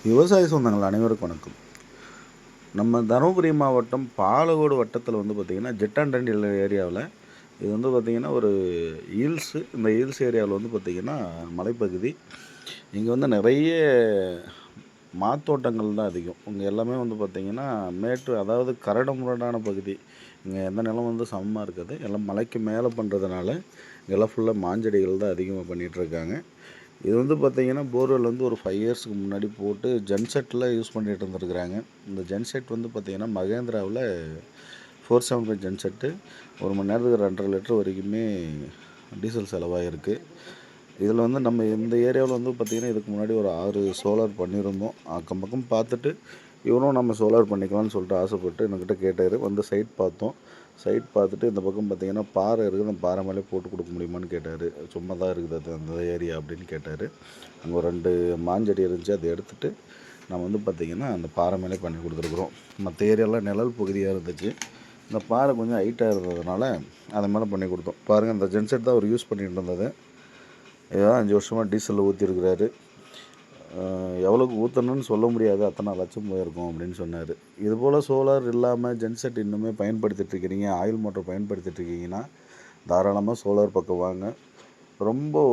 விவசாய சொந்தங்கள் அனைவருக்கும் வணக்கம். நம்ம தருமபுரி மாவட்டம் பாலக்கோடு வட்டத்தில் பார்த்திங்கன்னா ஜெட்டாண்டண்டி ஏரியாவில் இது பார்த்திங்கன்னா ஒரு ஹில்ஸு. இந்த ஹில்ஸ் ஏரியாவில் பார்த்திங்கன்னா மலைப்பகுதி. இங்கே நிறைய மாத்தோட்டங்கள் தான் அதிகம். இங்கே எல்லாமே பார்த்திங்கன்னா மேட்டு, அதாவது கரடு முரடான பகுதி. இங்கே எந்த நிலம் சமமாக இருக்காது. எல்லாம் மலைக்கு மேலே பண்ணுறதுனால இங்கெல்லாம் ஃபுல்லாக மாஞ்செடிகள் தான் அதிகமாக பண்ணிகிட்ருக்காங்க. இது பார்த்திங்கன்னா போர்வெல் ஒரு 5 இயர்ஸ்க்கு முன்னாடி போட்டு ஜென்செட்டில் யூஸ் பண்ணிகிட்டு இருந்துருக்குறாங்க. இந்த ஜென்செட் பார்த்திங்கன்னா மகேந்திராவில் 475 ஜென்செட்டு. ஒரு மணி நேரத்துக்கு 2.5 லிட்டர் வரைக்குமே டீசல் செலவாகிருக்கு. இதில் நம்ம இந்த ஏரியாவில் பார்த்திங்கன்னா இதுக்கு முன்னாடி ஒரு 6 சோலார் பண்ணியிருந்தோம். அக்கம் பக்கம் பார்த்துட்டு இவரும் நம்ம சோலார் பண்ணிக்கலாம்னு சொல்லிட்டு ஆசைப்பட்டு என்கிட்ட கேட்டார். சைட் பார்த்தோம். சைட் பார்த்துட்டு இந்த பக்கம் பார்த்திங்கன்னா பாறை இருக்குது, அந்த பாறை மேலே போட்டு கொடுக்க முடியுமான்னு கேட்டார். சும்மா தான் இருக்குது அது அந்த ஏரியா அப்படின்னு கேட்டார். அங்கே ஒரு 2 மாஞ்செடி இருந்துச்சு, அதை எடுத்துகிட்டு நம்ம பார்த்திங்கன்னா அந்த பாறை மேலே பண்ணி கொடுத்துருக்குறோம். மற்ற ஏரியாலாம் நிழல் பகுதியாக இருந்துச்சு. இந்த பாறை கொஞ்சம் ஹைட்டாக இருந்ததுனால அதை மேலே பண்ணி கொடுத்தோம். பாருங்கள், இந்த ஜென்செட் தான் அவர் யூஸ் பண்ணிகிட்டு இருந்தது. இதான் 5 வருஷமாக டீசலில் ஊற்றிருக்கிறாரு. எவ்வளோக்கு ஊற்றணும்னு சொல்ல முடியாது, அத்தனை லட்சம் போயிருக்கும் அப்படின்னு சொன்னார். இதுபோல் சோலார் இல்லாமல் ஜென்செட் இன்னுமே பயன்படுத்திகிட்ருக்கிறீங்க, ஆயில் மோட்டர் பயன்படுத்திகிட்ருக்கீங்கன்னா தாராளமாக சோலார் பக்கம் வாங்க. ரொம்ப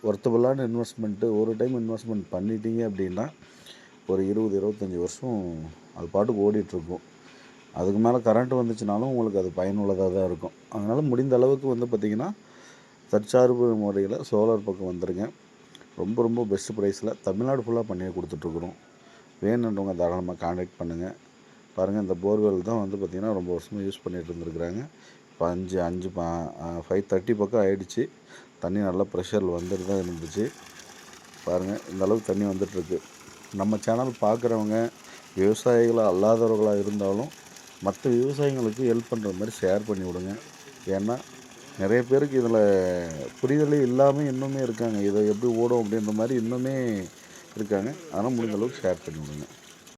ஒர்த்தபுளான இன்வெஸ்ட்மெண்ட்டு. ஒரு டைம் இன்வெஸ்ட்மெண்ட் பண்ணிட்டீங்க அப்படின்னா ஒரு 20-25 வருஷம் அது பாட்டுக்கு ஓடிட்டுருக்கும். அதுக்கு மேலே கரண்ட்டு வந்துச்சுனாலும் உங்களுக்கு அது பயனுள்ளதாக தான் இருக்கும். அதனால் முடிந்த அளவுக்கு பார்த்திங்கன்னா தற்சார்பு முறையில் சோலார் பக்கம் வந்துடுங்க. ரொம்ப பெஸ்ட்டு ப்ரைஸில் தமிழ்நாடு ஃபுல்லாக பண்ணியே கொடுத்துட்ருக்குறோம். வேணுன்றவங்க தாராளமாக கான்டாக்ட் பண்ணுங்கள். பாருங்கள், இந்த போர்வெல் தான் பார்த்திங்கன்னா ரொம்ப வருஷமாக யூஸ் பண்ணிகிட்டு இருந்துருக்குறாங்க. இப்போ 5:30 பக்கம் ஆகிடுச்சு. தண்ணி நல்லா ப்ரெஷரில் வந்துட்டு தான் இருந்துச்சு. பாருங்கள், இந்த அளவுக்கு தண்ணி வந்துட்டுருக்கு. நம்ம சேனல் பார்க்குறவங்க விவசாயிகளாக அல்லாதவர்களாக இருந்தாலும் மற்ற விவசாயிகளுக்கு ஹெல்ப் பண்ணுற மாதிரி ஷேர் பண்ணி விடுங்க. ஏன்னா நிறைய பேருக்கு இதில் புரிதலே இல்லாமல் இன்னுமே இருக்காங்க. இதை எப்படி ஓடும் அப்படின்ற மாதிரி இன்னுமே இருக்காங்க. அதனால் முடிஞ்ச அளவுக்கு ஷேர் பண்ணி விடுங்க.